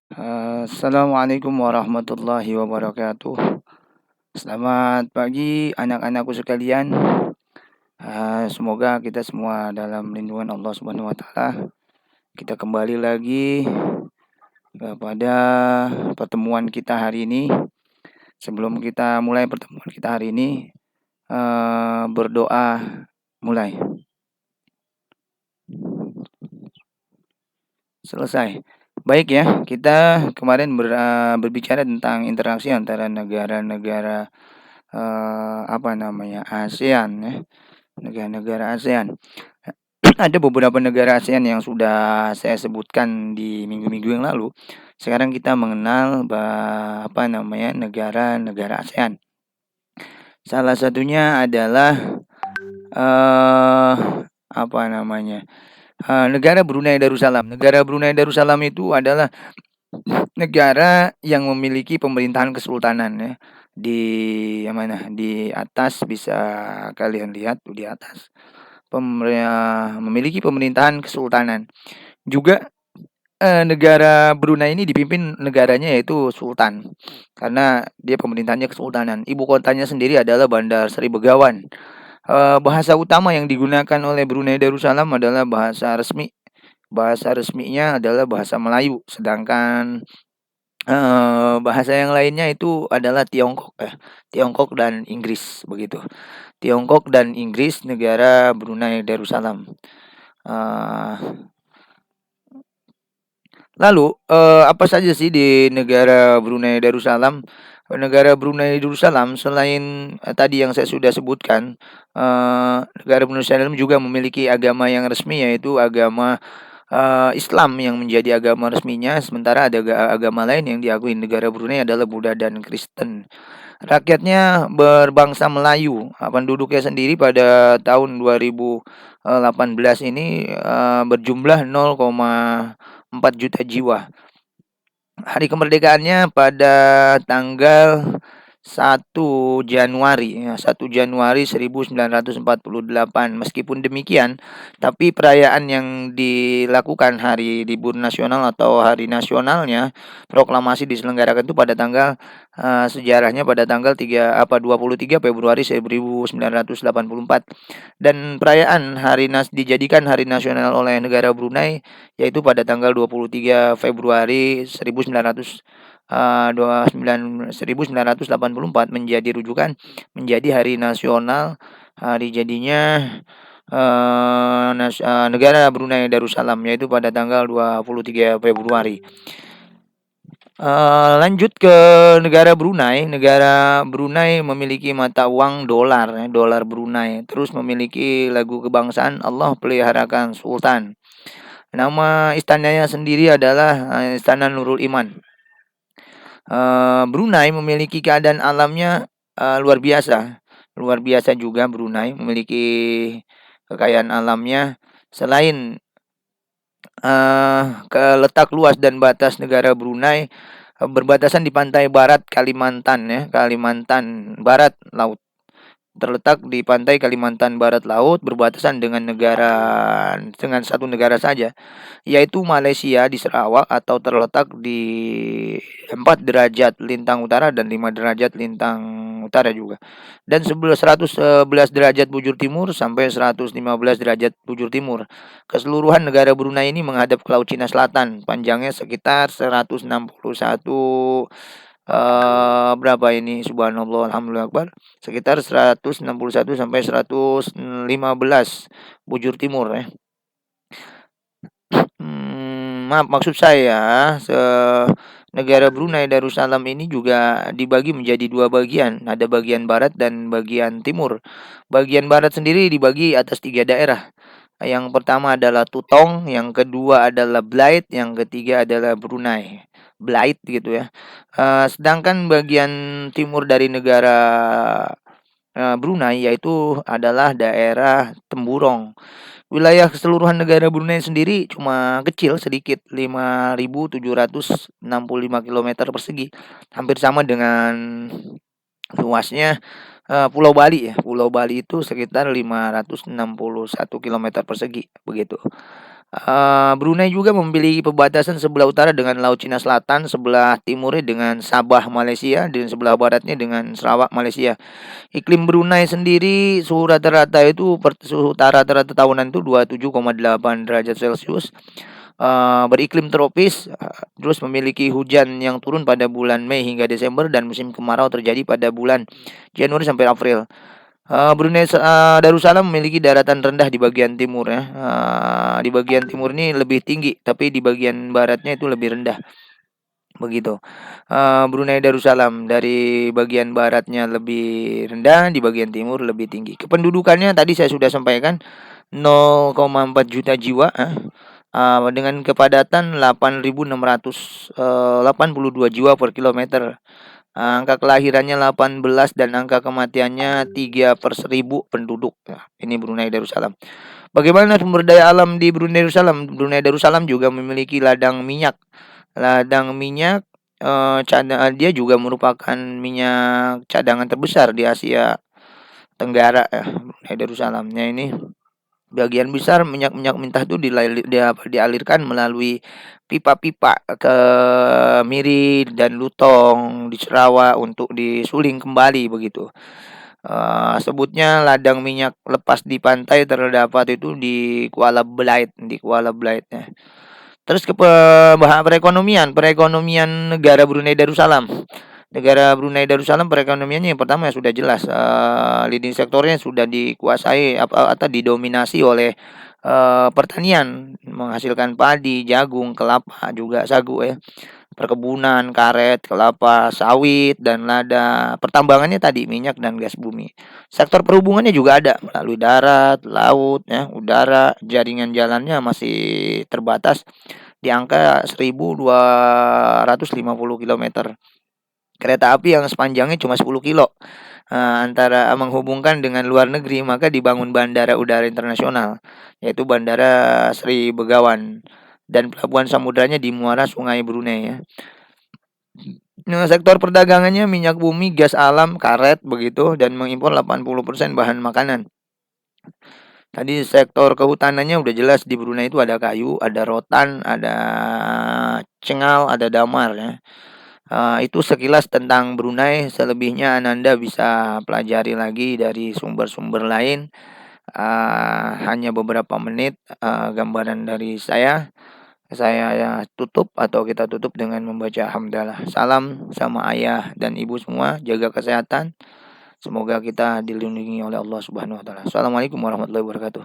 Assalamualaikum warahmatullahi wabarakatuh. Selamat pagi anak-anakku sekalian. Semoga kita semua dalam lindungan Allah Subhanahu wa taala. Kita kembali lagi kepada pertemuan kita hari ini. Sebelum kita mulai pertemuan kita hari ini, berdoa mulai. Selesai. Baik ya, kita kemarin berbicara tentang interaksi antara negara-negara ASEAN ya, negara-negara ASEAN. Ada beberapa negara ASEAN yang sudah saya sebutkan di minggu-minggu yang lalu. Sekarang kita mengenal negara-negara ASEAN. Salah satunya adalah eh negara Brunei Darussalam. Negara Brunei Darussalam itu adalah negara yang memiliki pemerintahan kesultanan ya. Di Di atas bisa kalian lihat tuh di atas. Memiliki pemerintahan kesultanan. Juga negara Brunei ini dipimpin negaranya yaitu sultan. Karena dia pemerintahannya kesultanan. Ibu kotanya sendiri adalah Bandar Seri Begawan. Bahasa utama yang digunakan oleh Brunei Darussalam adalah bahasa resmi. Bahasa resminya adalah bahasa Melayu, sedangkan bahasa yang lainnya itu adalah Tiongkok ya. Tiongkok dan Inggris begitu. Tiongkok dan Inggris negara Brunei Darussalam. Uh, Lalu apa saja sih di negara Brunei Darussalam? Negara Brunei Darussalam selain tadi yang saya sudah sebutkan, negara Brunei Darussalam juga memiliki agama yang resmi yaitu agama Islam yang menjadi agama resminya, sementara ada agama lain yang diakui negara Brunei adalah Buddha dan Kristen. Rakyatnya berbangsa Melayu. Penduduknya sendiri pada tahun 2018 ini berjumlah 0,4 juta jiwa. Hari kemerdekaannya pada tanggal 1 Januari 1948. Meskipun demikian, tapi perayaan yang dilakukan hari libur nasional atau hari nasionalnya, proklamasi diselenggarakan itu pada tanggal sejarahnya pada tanggal 23 Februari 1984. Dan perayaan dijadikan hari nasional oleh negara Brunei yaitu pada tanggal 23 Februari 1984 menjadi rujukan menjadi hari nasional. Hari jadinya negara Brunei Darussalam yaitu pada tanggal 23 Februari. Lanjut ke negara Brunei. Negara Brunei memiliki mata uang dolar, dolar Brunei. Terus memiliki lagu kebangsaan Allah peliharakan Sultan. Nama istananya sendiri adalah Istana Nurul Iman. Brunei memiliki keadaan alamnya luar biasa. Luar biasa juga Brunei memiliki kekayaan alamnya. Selain ke letak luas dan batas negara Brunei berbatasan di pantai barat Kalimantan ya, Kalimantan Barat Laut. Terletak di pantai Kalimantan Barat Laut berbatasan dengan satu negara saja, yaitu Malaysia di Sarawak, atau terletak di 4 derajat lintang utara dan 5 derajat lintang utara juga. Dan 111 derajat bujur timur sampai 115 derajat bujur timur. Keseluruhan negara Brunei ini menghadap ke Laut Cina Selatan. Panjangnya sekitar 161 berapa ini, subhanallah alhamdulillah akbar, sekitar 161 sampai 115 bujur timur ya. Maksud saya negara Brunei Darussalam ini juga dibagi menjadi 2 bagian, ada bagian barat dan bagian timur. Bagian barat sendiri dibagi atas 3 daerah. Yang pertama adalah Tutong, yang kedua adalah Blait, yang ketiga adalah Brunei Blait gitu ya. Sedangkan bagian timur dari negara Brunei yaitu adalah daerah Temburong. Wilayah keseluruhan negara Brunei sendiri cuma kecil sedikit, 5.765 kilometer persegi. Hampir sama dengan luasnya Pulau Bali ya. Pulau Bali itu sekitar 561 kilometer persegi begitu. Brunei juga memiliki perbatasan sebelah utara dengan Laut Cina Selatan, sebelah timurnya dengan Sabah Malaysia, dan sebelah baratnya dengan Sarawak Malaysia. Iklim Brunei sendiri suhu rata-rata tahunan itu 27,8 derajat Celcius. Beriklim tropis, terus memiliki hujan yang turun pada bulan Mei hingga Desember dan musim kemarau terjadi pada bulan Januari sampai April. Darussalam memiliki daratan rendah di bagian timur ya. Di bagian timur ini lebih tinggi, tapi di bagian baratnya itu lebih rendah. Begitu. Brunei Darussalam dari bagian baratnya lebih rendah, di bagian timur lebih tinggi. Kependudukannya tadi saya sudah sampaikan 0,4 juta jiwa, dengan kepadatan 8.682 jiwa per kilometer. Angka kelahirannya 18 dan angka kematiannya 3/1000 penduduk. Nah, ini Brunei Darussalam. Bagaimana sumber daya alam di Brunei Darussalam? Brunei Darussalam juga memiliki ladang minyak. Ladang minyak, dia juga merupakan minyak cadangan terbesar di Asia Tenggara ya, Brunei Darussalamnya ini. Bagian besar minyak-minyak mentah itu dialirkan melalui pipa-pipa ke Miri dan Lutong di Sarawak untuk disuling kembali begitu. Sebutnya ladang minyak lepas di pantai terdapat itu di Kuala Belait, ya. Terus perekonomian negara Brunei Darussalam. Negara Brunei Darussalam perekonomiannya yang pertama ya sudah jelas, leading sektornya sudah dikuasai atau didominasi oleh pertanian, menghasilkan padi, jagung, kelapa, juga sagu ya. Perkebunan, karet, kelapa, sawit, dan lada. Pertambangannya tadi minyak dan gas bumi. Sektor perhubungannya juga ada melalui darat, laut, ya, udara. Jaringan jalannya masih terbatas di angka 1.250 kilometer. Kereta api yang sepanjangnya cuma 10 kilo, antara menghubungkan dengan luar negeri, maka dibangun bandara udara internasional, yaitu Bandara Sri Begawan, dan pelabuhan samudranya di muara Sungai Brunei ya. Nah, sektor perdagangannya minyak bumi, gas alam, karet begitu, dan mengimpor 80% bahan makanan. Tadi sektor kehutanannya udah jelas, di Brunei itu ada kayu, ada rotan, ada cengal, ada damar ya. Itu sekilas tentang Brunei. Selebihnya Ananda bisa pelajari lagi dari sumber-sumber lain. Hanya beberapa menit gambaran dari saya. Saya ya tutup atau kita tutup dengan membaca hamdalah. Salam sama ayah dan ibu semua, jaga kesehatan. Semoga kita dilindungi oleh Allah Subhanahu wa taala. Assalamualaikum warahmatullahi wabarakatuh.